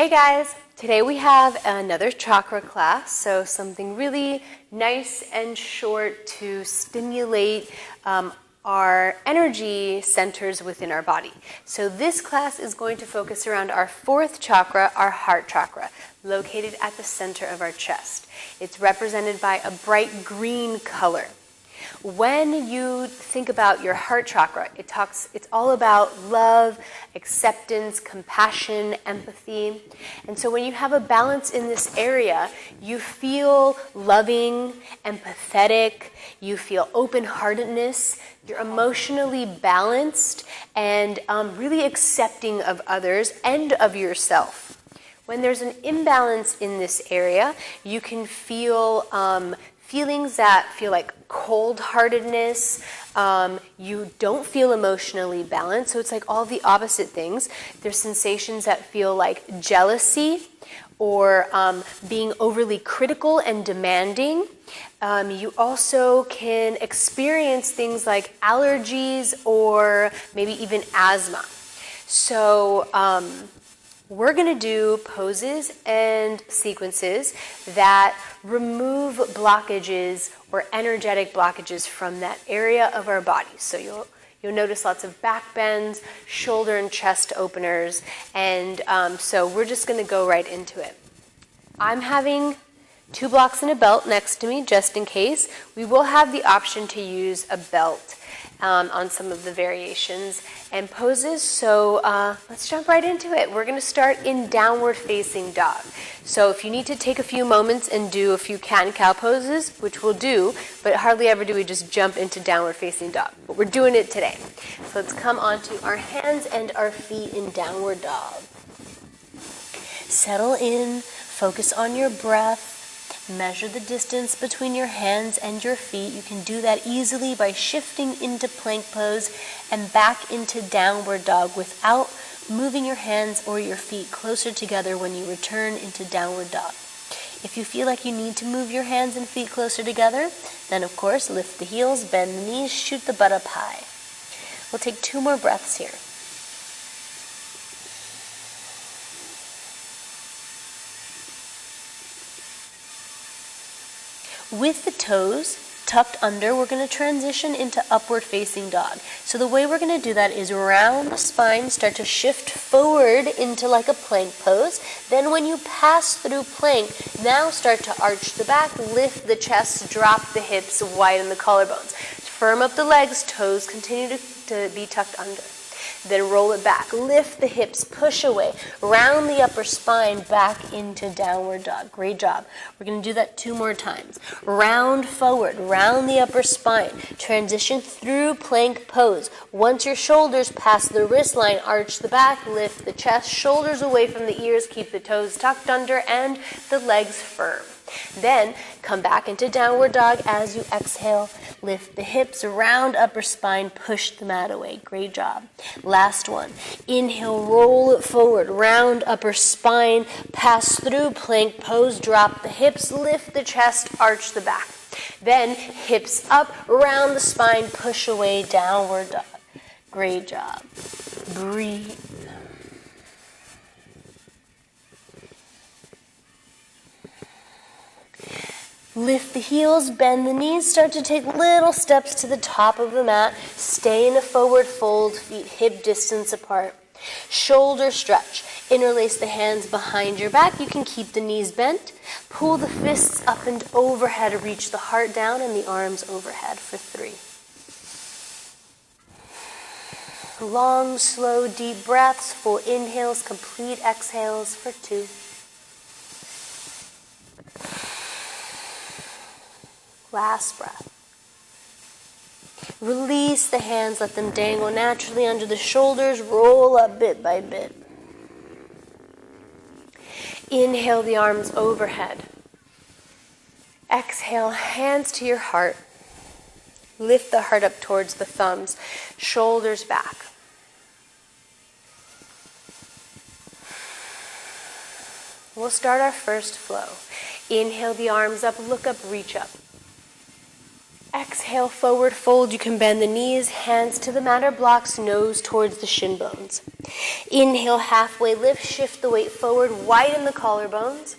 Hey guys, today we have another chakra class, so something really nice and short to stimulate our energy centers within our body. So this class is going to focus around our fourth chakra, our heart chakra, located at the center of our chest. It's represented by a bright green color. When you think about your heart chakra, it's all about love, acceptance, compassion, empathy. And so when you have a balance in this area, you feel loving, empathetic, you feel open-heartedness, you're emotionally balanced, and really accepting of others and of yourself. When there's an imbalance in this area, you can feel feelings that feel like cold-heartedness, you don't feel emotionally balanced, so it's like all the opposite things. There's sensations that feel like jealousy or being overly critical and demanding. You also can experience things like allergies or maybe even asthma. So we're going to do poses and sequences that remove blockages or energetic blockages from that area of our body. So you'll notice lots of back bends, shoulder and chest openers, and so we're just going to go right into it. I'm having 2 blocks and a belt next to me just in case. We will have the option to use a belt on some of the variations and poses, so let's jump right into it. We're going to start in downward facing dog. So if you need to take a few moments and do a few cat and cow poses, which we'll do, but hardly ever do we just jump into downward facing dog, but we're doing it today. So let's come onto our hands and our feet in downward dog. Settle in, focus on your breath. Measure the distance between your hands and your feet. You can do that easily by shifting into plank pose and back into downward dog without moving your hands or your feet closer together when you return into downward dog. If you feel like you need to move your hands and feet closer together, then of course lift the heels, bend the knees, shoot the butt up high. We'll take 2 more breaths here. With the toes tucked under, we're going to transition into upward facing dog. So the way we're going to do that is round the spine, start to shift forward into like a plank pose. Then when you pass through plank, now start to arch the back, lift the chest, drop the hips, widen the collarbones. Firm up the legs, toes continue to be tucked under. Then roll it back, lift the hips, push away, round the upper spine back into downward dog. Great job. We're going to do that 2 more times. Round forward, round the upper spine, transition through plank pose. Once your shoulders pass the wrist line, arch the back, lift the chest, shoulders away from the ears, keep the toes tucked under and the legs firm. Then come back into downward dog as you exhale. Lift the hips, round upper spine, push the mat away. Great job. Last one. Inhale, roll it forward, round upper spine, pass through plank pose, drop the hips, lift the chest, arch the back. Then hips up, round the spine, push away, downward dog. Great job. Breathe. Lift the heels, bend the knees, start to take little steps to the top of the mat. Stay in a forward fold, feet hip distance apart. Shoulder stretch. Interlace the hands behind your back. You can keep the knees bent. Pull the fists up and overhead. Reach the heart down and the arms overhead for 3. Long, slow, deep breaths. Full inhales, complete exhales for 2. Last breath. Release the hands, let them dangle naturally under the shoulders, roll up bit by bit. Inhale the arms overhead. Exhale, hands to your heart. Lift the heart up towards the thumbs, shoulders back. We'll start our first flow. Inhale the arms up, look up, reach up. Exhale, forward fold. You can bend the knees, hands to the mat or blocks, nose towards the shin bones. Inhale, halfway lift, shift the weight forward, widen the collarbones.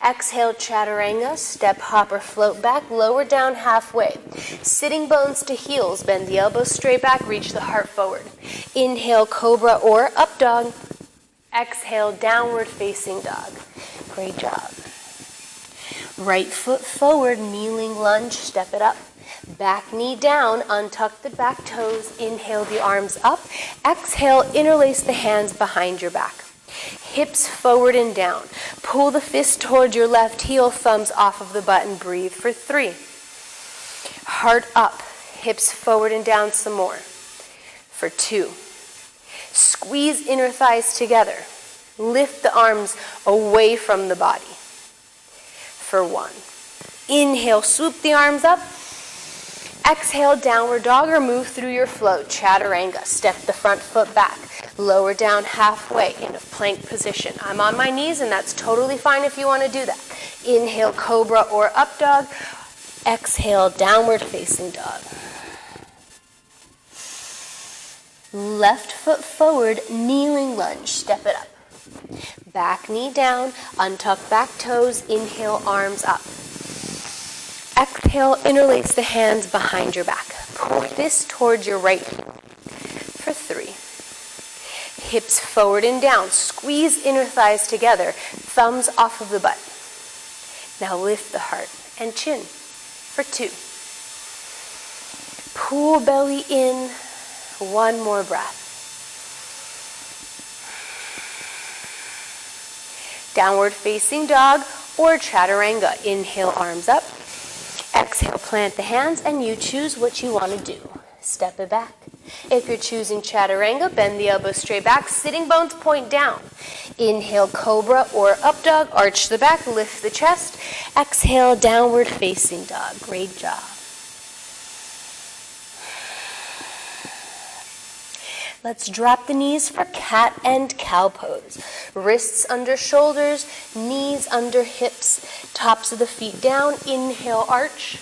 Exhale, chaturanga, step, hop, or float back, lower down halfway. Sitting bones to heels, bend the elbows straight back, reach the heart forward. Inhale, cobra or up dog. Exhale, downward facing dog. Great job. Right foot forward, kneeling lunge, step it up. Back knee down, untuck the back toes, inhale the arms up. Exhale, interlace the hands behind your back. Hips forward and down. Pull the fist towards your left heel, thumbs off of the butt, and breathe for 3. Heart up, hips forward and down some more. For 2. Squeeze inner thighs together. Lift the arms away from the body. For 1. Inhale, swoop the arms up. Exhale, downward dog, or move through your flow. Chaturanga, step the front foot back. Lower down halfway in a plank position. I'm on my knees, and that's totally fine if you want to do that. Inhale, cobra or up dog. Exhale, downward facing dog. Left foot forward, kneeling lunge. Step it up. Back knee down, untuck back toes, inhale, arms up. Exhale, interlace the hands behind your back. Pull fist towards your right heel. For 3. Hips forward and down. Squeeze inner thighs together. Thumbs off of the butt. Now lift the heart and chin. For 2. Pull belly in. 1 more breath. Downward facing dog or chaturanga. Inhale, arms up. Exhale, plant the hands, and you choose what you want to do. Step it back. If you're choosing chaturanga, bend the elbows straight back, sitting bones point down. Inhale, cobra or up dog, arch the back, lift the chest. Exhale, downward facing dog. Great job. Let's drop the knees for cat and cow pose. Wrists under shoulders, knees under hips, tops of the feet down. Inhale, arch,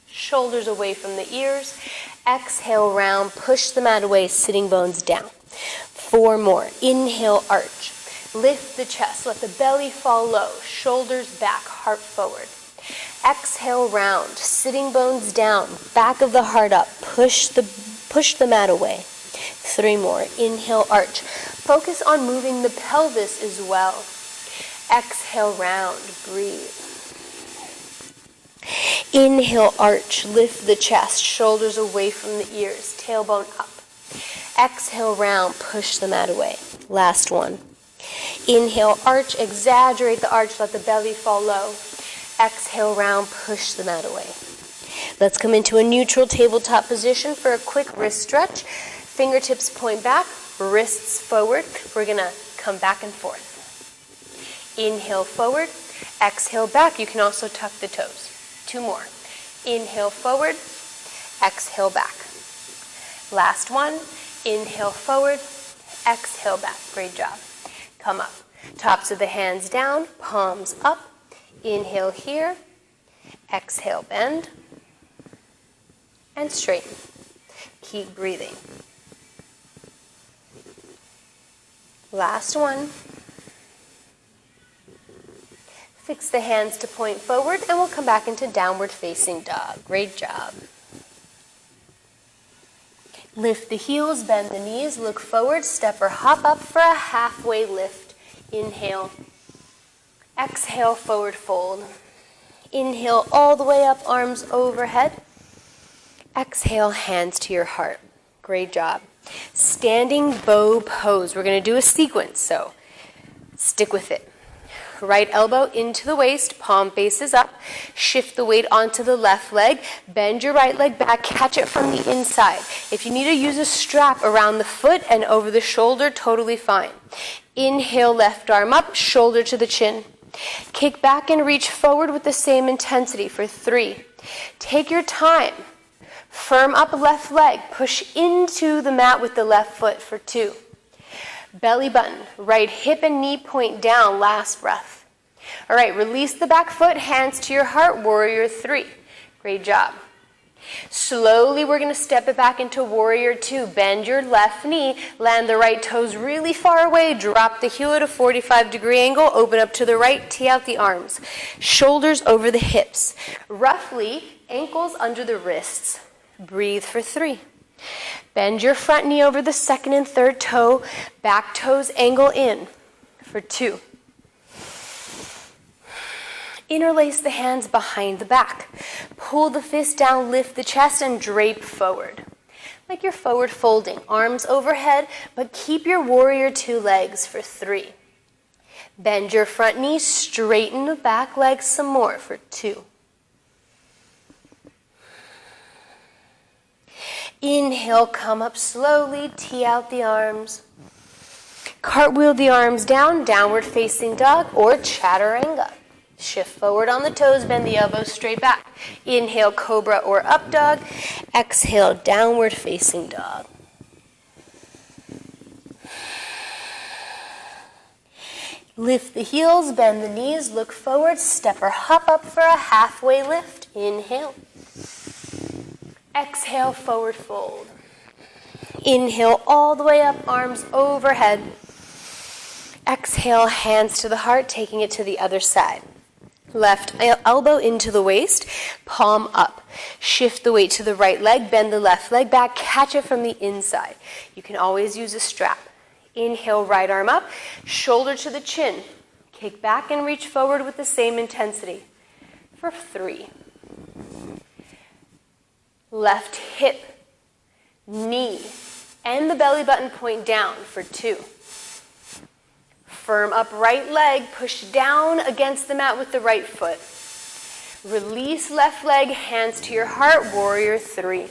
shoulders away from the ears. Exhale, round, push the mat away, sitting bones down. 4 more. Inhale, arch. Lift the chest, let the belly fall low, shoulders back, heart forward. Exhale, round, sitting bones down, back of the heart up, push the mat away. 3 more. Inhale, arch. Focus on moving the pelvis as well. Exhale, round. Breathe. Inhale, arch. Lift the chest. Shoulders away from the ears. Tailbone up. Exhale, round. Push the mat away. Last one. Inhale, arch. Exaggerate the arch. Let the belly fall low. Exhale, round. Push the mat away. Let's come into a neutral tabletop position for a quick wrist stretch. Fingertips point back, wrists forward. We're going to come back and forth. Inhale forward, exhale back. You can also tuck the toes. 2 more. Inhale forward, exhale back. Last one. Inhale forward, exhale back. Great job. Come up. Tops of the hands down, palms up. Inhale here, exhale, bend, and straighten. Keep breathing. Last one. Fix the hands to point forward, and we'll come back into downward facing dog. Great job. Lift the heels, bend the knees, look forward, step or hop up for a halfway lift. Inhale. Exhale, forward fold. Inhale all the way up, arms overhead. Exhale, hands to your heart. Great job. Standing bow pose. We're going to do a sequence, so stick with it. Right elbow into the waist, palm faces up. Shift the weight onto the left leg. Bend your right leg back, catch it from the inside. If you need to use a strap around the foot and over the shoulder, totally fine. Inhale, left arm up, shoulder to the chin. Kick back and reach forward with the same intensity for 3. Take your time. Firm up left leg. Push into the mat with the left foot for 2. Belly button. Right hip and knee point down. Last breath. All right, release the back foot. Hands to your heart. Warrior 3. Great job. Slowly, we're going to step it back into warrior two. Bend your left knee, land the right toes really far away, drop the heel at a 45-degree angle, open up to the right, tee out the arms. Shoulders over the hips. Roughly, ankles under the wrists. Breathe for 3. Bend your front knee over the second and third toe, back toes angle in for 2. Interlace the hands behind the back. Pull the fist down, lift the chest, and drape forward. Like you're forward folding, arms overhead, but keep your warrior two legs for 3. Bend your front knee, straighten the back leg some more for 2. Inhale, come up slowly, tee out the arms. Cartwheel the arms down, downward facing dog or chaturanga. Shift forward on the toes, bend the elbows straight back. Inhale, cobra or up dog. Exhale, downward facing dog. Lift the heels, bend the knees, look forward, step or hop up for a halfway lift. Inhale. Exhale, forward fold. Inhale all the way up, arms overhead. Exhale, hands to the heart, taking it to the other side. Left elbow into the waist, palm up. Shift the weight to the right leg, bend the left leg back, catch it from the inside. You can always use a strap. Inhale, right arm up, shoulder to the chin. Kick back and reach forward with the same intensity for 3. Left hip, knee, and the belly button point down for 2. Firm up right leg, push down against the mat with the right foot. Release left leg, hands to your heart, warrior 3.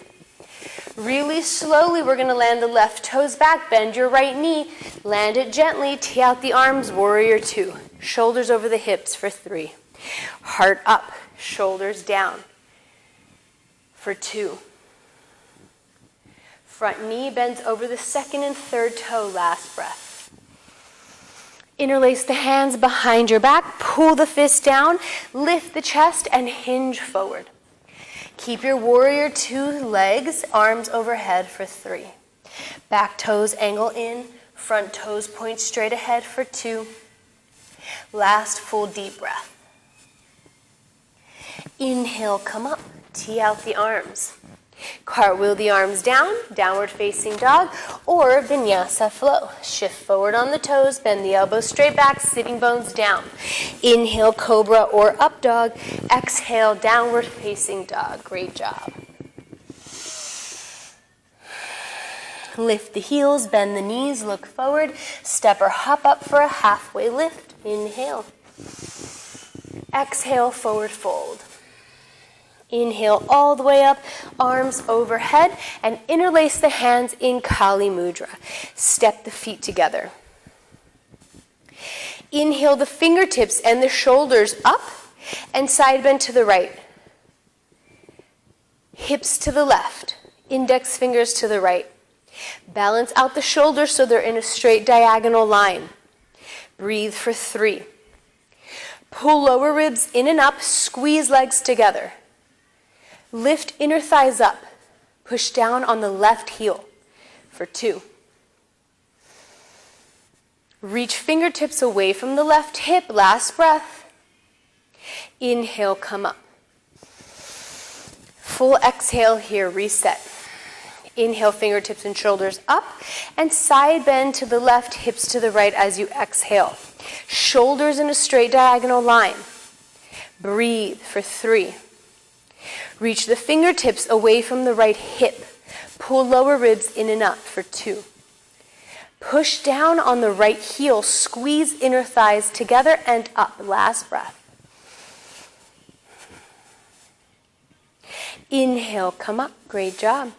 Really slowly, we're going to land the left toes back, bend your right knee, land it gently, tee out the arms, warrior 2. Shoulders over the hips for 3. Heart up, shoulders down for 2. Front knee bends over the second and third toe, last breath. Interlace the hands behind your back, pull the fist down, lift the chest, and hinge forward. Keep your warrior 2 legs, arms overhead for 3. Back toes angle in, front toes point straight ahead for 2. Last full deep breath. Inhale, come up, tee out the arms. Cartwheel the arms down, downward facing dog, or vinyasa flow. Shift forward on the toes, bend the elbows straight back, sitting bones down. Inhale, cobra or up dog. Exhale, downward facing dog. Great job. Lift the heels, bend the knees, look forward, step or hop up for a halfway lift. Inhale. Exhale, forward fold. Inhale all the way up, arms overhead, and interlace the hands in Kali Mudra. Step the feet together. Inhale the fingertips and the shoulders up, and side bend to the right. Hips to the left, index fingers to the right. Balance out the shoulders so they're in a straight diagonal line. Breathe for 3. Pull lower ribs in and up, squeeze legs together. Lift inner thighs up. Push down on the left heel for 2. Reach fingertips away from the left hip. Last breath. Inhale, come up. Full exhale here, reset. Inhale, fingertips and shoulders up, and side bend to the left, hips to the right as you exhale. Shoulders in a straight diagonal line. Breathe for 3. Reach the fingertips away from the right hip. Pull lower ribs in and up for 2. Push down on the right heel. Squeeze inner thighs together and up. Last breath. Inhale, come up. Great job.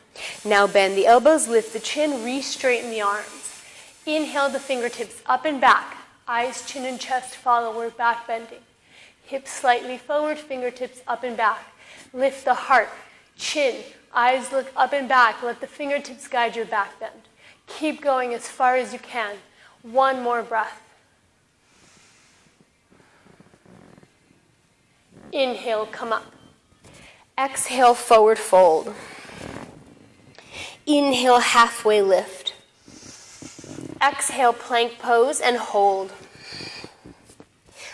Now bend the elbows, lift the chin, re-straighten the arms. Inhale the fingertips up and back. Eyes, chin, and chest follow. We're back bending. Hips slightly forward, fingertips up and back. Lift the heart, chin, eyes look up and back. Let the fingertips guide your back bend. Keep going as far as you can. 1 more breath. Inhale, come up. Exhale, forward fold. Inhale, halfway lift. Exhale, plank pose and hold.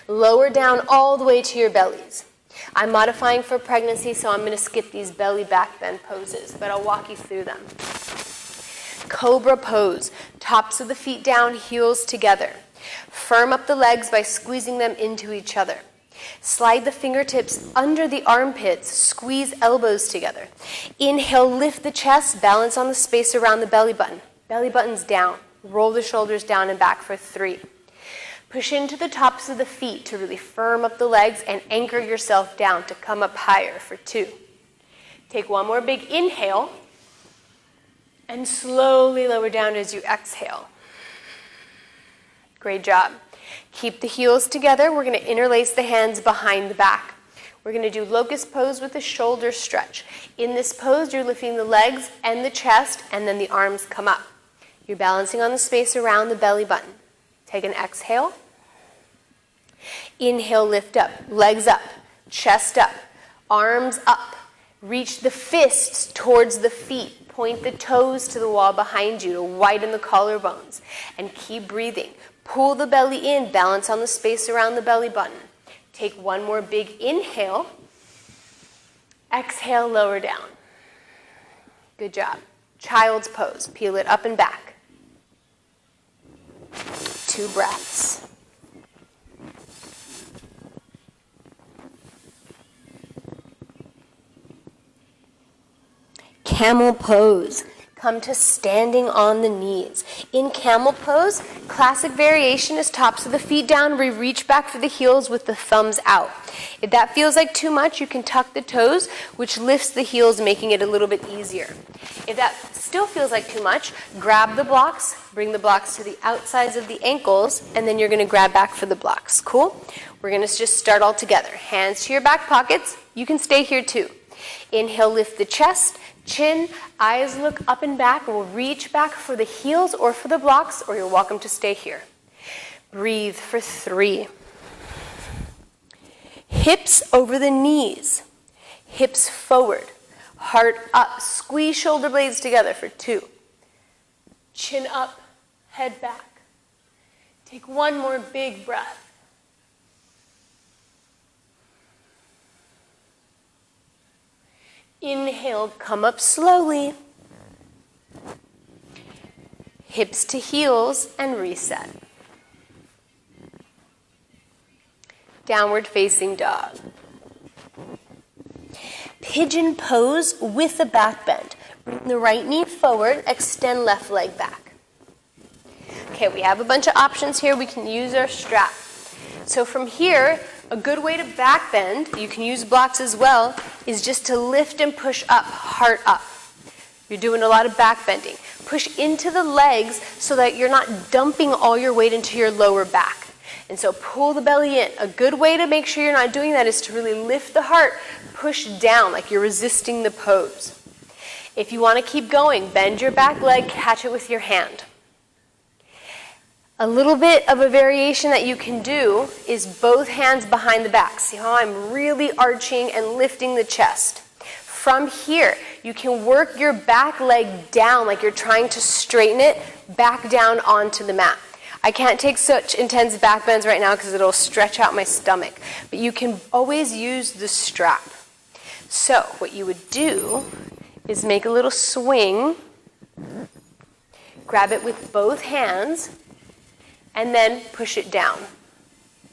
Lower down all the way to your bellies. I'm modifying for pregnancy, so I'm going to skip these belly back bend poses, but I'll walk you through them. Cobra Pose. Tops of the feet down, heels together. Firm up the legs by squeezing them into each other. Slide the fingertips under the armpits, squeeze elbows together. Inhale, lift the chest, balance on the space around the belly button. Belly button's down. Roll the shoulders down and back for 3. Push into the tops of the feet to really firm up the legs and anchor yourself down to come up higher for 2. Take one more big inhale and slowly lower down as you exhale. Great job. Keep the heels together. We're going to interlace the hands behind the back. We're going to do Locust Pose with a shoulder stretch. In this pose, you're lifting the legs and the chest, and then the arms come up. You're balancing on the space around the belly button. Take an exhale. Inhale, lift up, legs up, chest up, arms up. Reach the fists towards the feet. Point the toes to the wall behind you to widen the collarbones. And keep breathing. Pull the belly in, balance on the space around the belly button. Take one more big inhale. Exhale, lower down. Good job. Child's pose. Peel it up and back. 2 breaths. Camel Pose. Come to standing on the knees. In Camel Pose, classic variation is tops of the feet down. We reach back for the heels with the thumbs out. If that feels like too much, you can tuck the toes, which lifts the heels, making it a little bit easier. If that still feels like too much, grab the blocks, bring the blocks to the outsides of the ankles, and then you're going to grab back for the blocks. Cool? We're going to just start all together. Hands to your back pockets. You can stay here too. Inhale, lift the chest. Chin, eyes look up and back. We'll reach back for the heels or for the blocks, or you're welcome to stay here. Breathe for 3. Hips over the knees. Hips forward. Heart up. Squeeze shoulder blades together for 2. Chin up, head back. Take one more big breath. Inhale, come up slowly. Hips to heels and reset. Downward facing dog. Pigeon pose with a back bend. Bring the right knee forward, extend left leg back. Okay, we have a bunch of options here. We can use our strap. So from here, a good way to back bend, you can use blocks as well, is just to lift and push up, heart up. You're doing a lot of back bending. Push into the legs so that you're not dumping all your weight into your lower back. And so pull the belly in. A good way to make sure you're not doing that is to really lift the heart, push down like you're resisting the pose. If you want to keep going, bend your back leg, catch it with your hand. A little bit of a variation that you can do is both hands behind the back. See how I'm really arching and lifting the chest. From here, you can work your back leg down like you're trying to straighten it back down onto the mat. I can't take such intense back bends right now because it'll stretch out my stomach. But you can always use the strap. So what you would do is make a little swing. Grab it with both hands. And then push it down.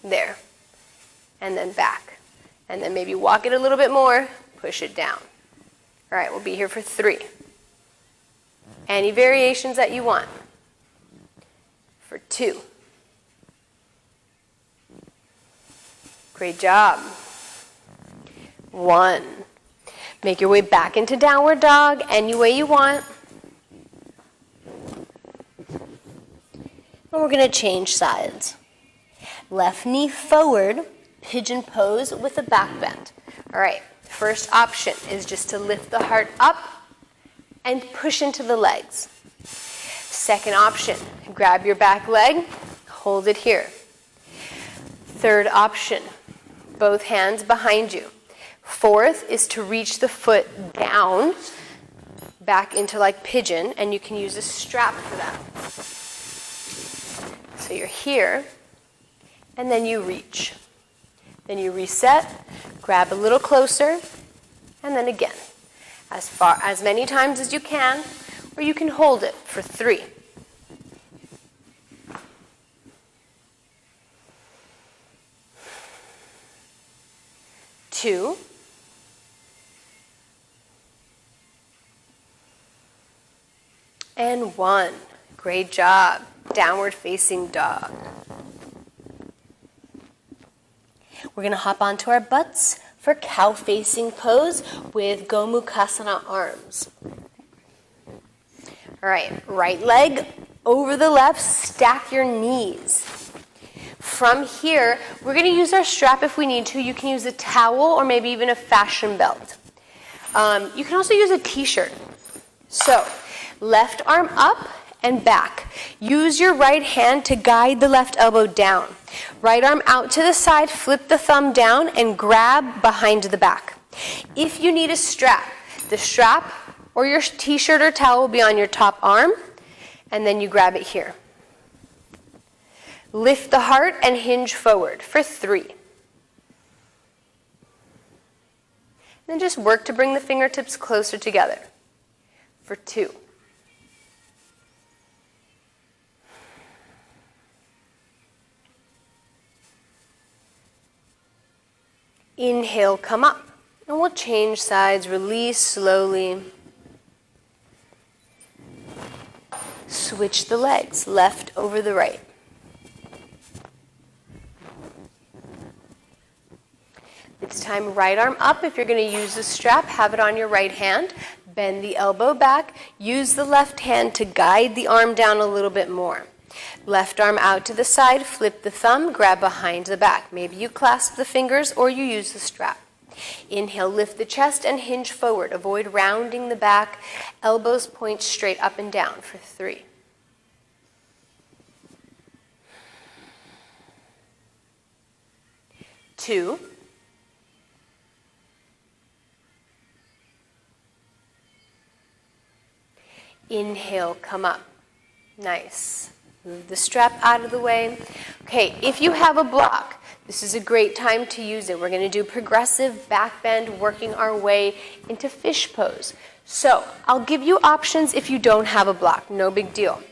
There. And then back. And then maybe walk it a little bit more. Push it down. All right, we'll be here for 3. Any variations that you want. For 2. Great job. 1. Make your way back into downward dog any way you want. And we're going to change sides. Left knee forward, pigeon pose with a back bend. All right, first option is just to lift the heart up and push into the legs. Second option, grab your back leg, hold it here. Third option, both hands behind you. Fourth is to reach the foot down, back into like pigeon, and you can use a strap for that. So you're here, and then you reach. Then you reset, grab a little closer, and then again. As many times as you can, or you can hold it for 3. 2. And 1. Great job. Downward facing dog. We're going to hop onto our butts for cow facing pose with Gomukasana arms. All right leg over the left, stack your knees. From here, we're going to use our strap if we need to. You can use a towel or maybe even a fashion belt. You can also use a t-shirt. So, left arm up and back. Use your right hand to guide the left elbow down. Right arm out to the side, flip the thumb down and grab behind the back. If you need a strap, the strap or your t-shirt or towel will be on your top arm, and then you grab it here. Lift the heart and hinge forward for 3. Then just work to bring the fingertips closer together for 2. Inhale, come up, and we'll change sides, release slowly. Switch the legs, left over the right. This time, right arm up. If you're going to use the strap, have it on your right hand. Bend the elbow back. Use the left hand to guide the arm down a little bit more. Left arm out to the side, flip the thumb, grab behind the back. Maybe you clasp the fingers or you use the strap. Inhale, lift the chest and hinge forward. Avoid rounding the back. Elbows point straight up and down for 3. 2. Inhale, come up. Nice. Move the strap out of the way. Okay, if you have a block, this is a great time to use it. We're going to do progressive back bend, working our way into fish pose. So, I'll give you options if you don't have a block. No big deal.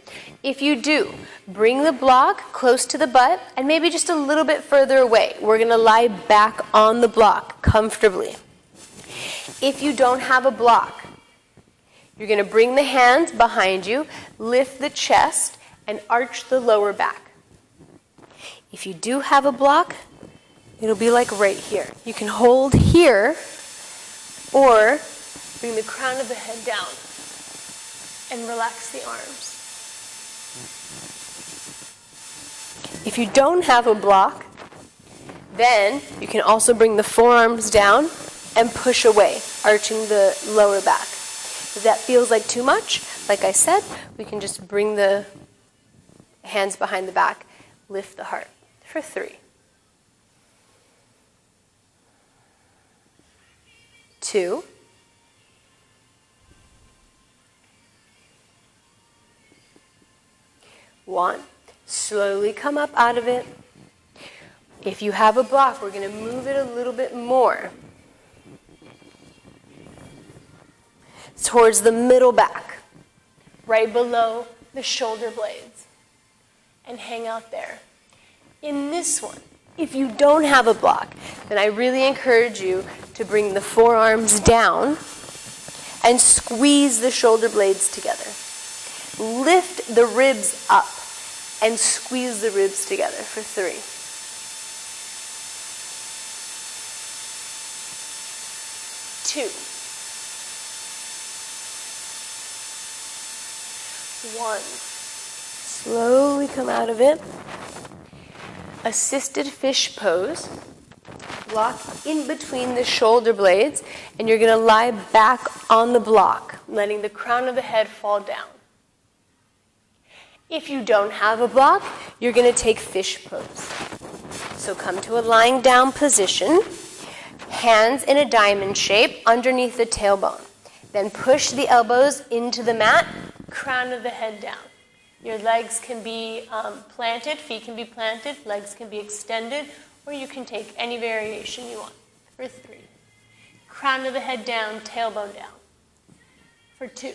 If you do, bring the block close to the butt and maybe just a little bit further away. We're going to lie back on the block comfortably. If you don't have a block, you're going to bring the hands behind you, lift the chest, and arch the lower back. If you do have a block, it'll be like right here. You can hold here, or bring the crown of the head down and relax the arms. If you don't have a block, then you can also bring the forearms down and push away, arching the lower back. If that feels like too much, like I said, we can just bring the hands behind the back, lift the heart for 3. 2. 1. Slowly come up out of it. If you have a block, we're going to move it a little bit more towards the middle back, right below the shoulder blades, and hang out there. In this one, if you don't have a block, then I really encourage you to bring the forearms down and squeeze the shoulder blades together. Lift the ribs up and squeeze the ribs together for 3. 2. 1. Slowly come out of it. Assisted fish pose. Block in between the shoulder blades, and you're going to lie back on the block, letting the crown of the head fall down. If you don't have a block, you're going to take fish pose. So come to a lying down position. Hands in a diamond shape underneath the tailbone. Then push the elbows into the mat, crown of the head down. Your legs can be planted, feet can be planted, legs can be extended, or you can take any variation you want. For 3. Crown of the head down, tailbone down. For 2.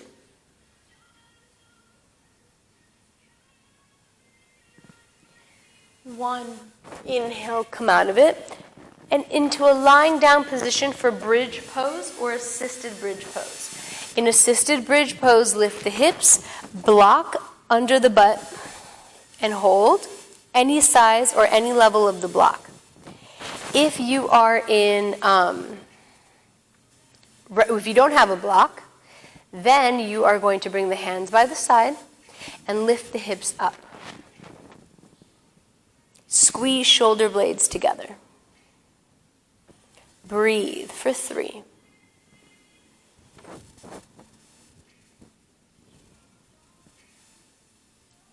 One. Inhale, come out of it, and into a lying down position for bridge pose or assisted bridge pose. In assisted bridge pose, lift the hips, block under the butt, and hold any size or any level of the block. If you are in, if you don't have a block, then you are going to bring the hands by the side and lift the hips up. Squeeze shoulder blades together. Breathe for 3.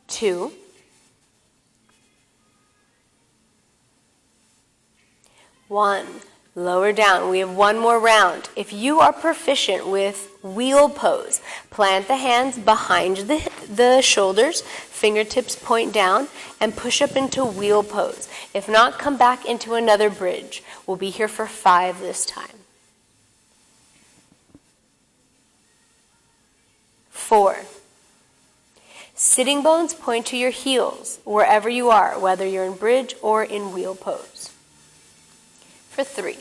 2. 1. Lower down. We have one more round. If you are proficient with wheel pose, plant the hands behind the shoulders, fingertips point down, and push up into wheel pose. If not, come back into another bridge. We'll be here for 5 this time. 4. Sitting bones point to your heels, wherever you are, whether you're in bridge or in wheel pose. For 3.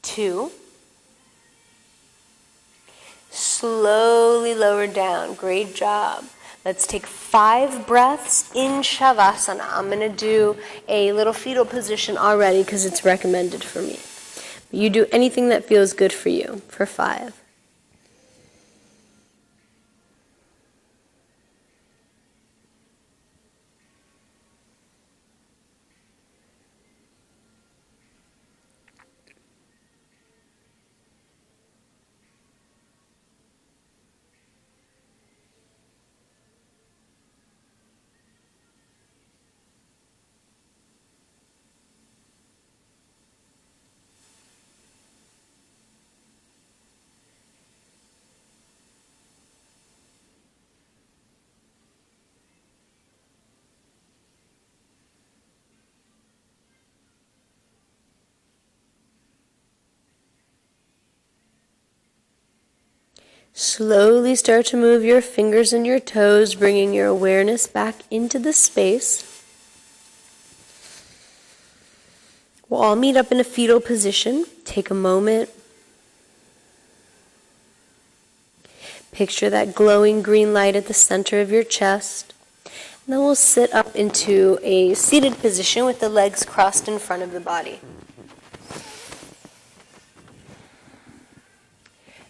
2. Slowly lower down. Great job. Let's take 5 breaths in Shavasana. I'm going to do a little fetal position already because it's recommended for me. You do anything that feels good for you for 5. Slowly start to move your fingers and your toes, bringing your awareness back into the space. We'll all meet up in a fetal position. Take a moment. Picture that glowing green light at the center of your chest. And then we'll sit up into a seated position with the legs crossed in front of the body.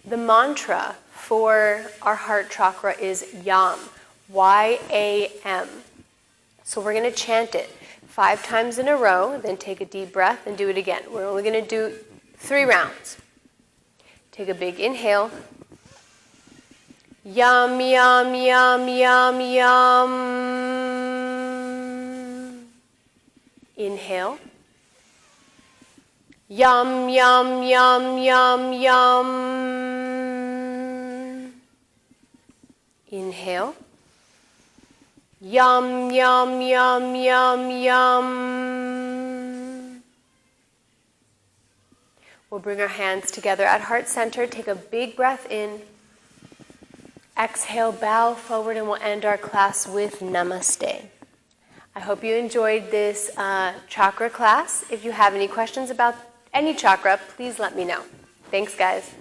The mantra for our heart chakra is YAM, Y-A-M. So we're going to chant it 5 times in a row, then take a deep breath and do it again. We're only going to do 3 rounds. Take a big inhale. Yum, yum, yum, yum, yum. Inhale. Yum, yum, yum, yum, yum. Inhale. Yum, yum, yum, yum, yum. We'll bring our hands together at heart center. Take a big breath in. Exhale, bow forward, and we'll end our class with Namaste. I hope you enjoyed this chakra class. If you have any questions about any chakra, please let me know. Thanks, guys.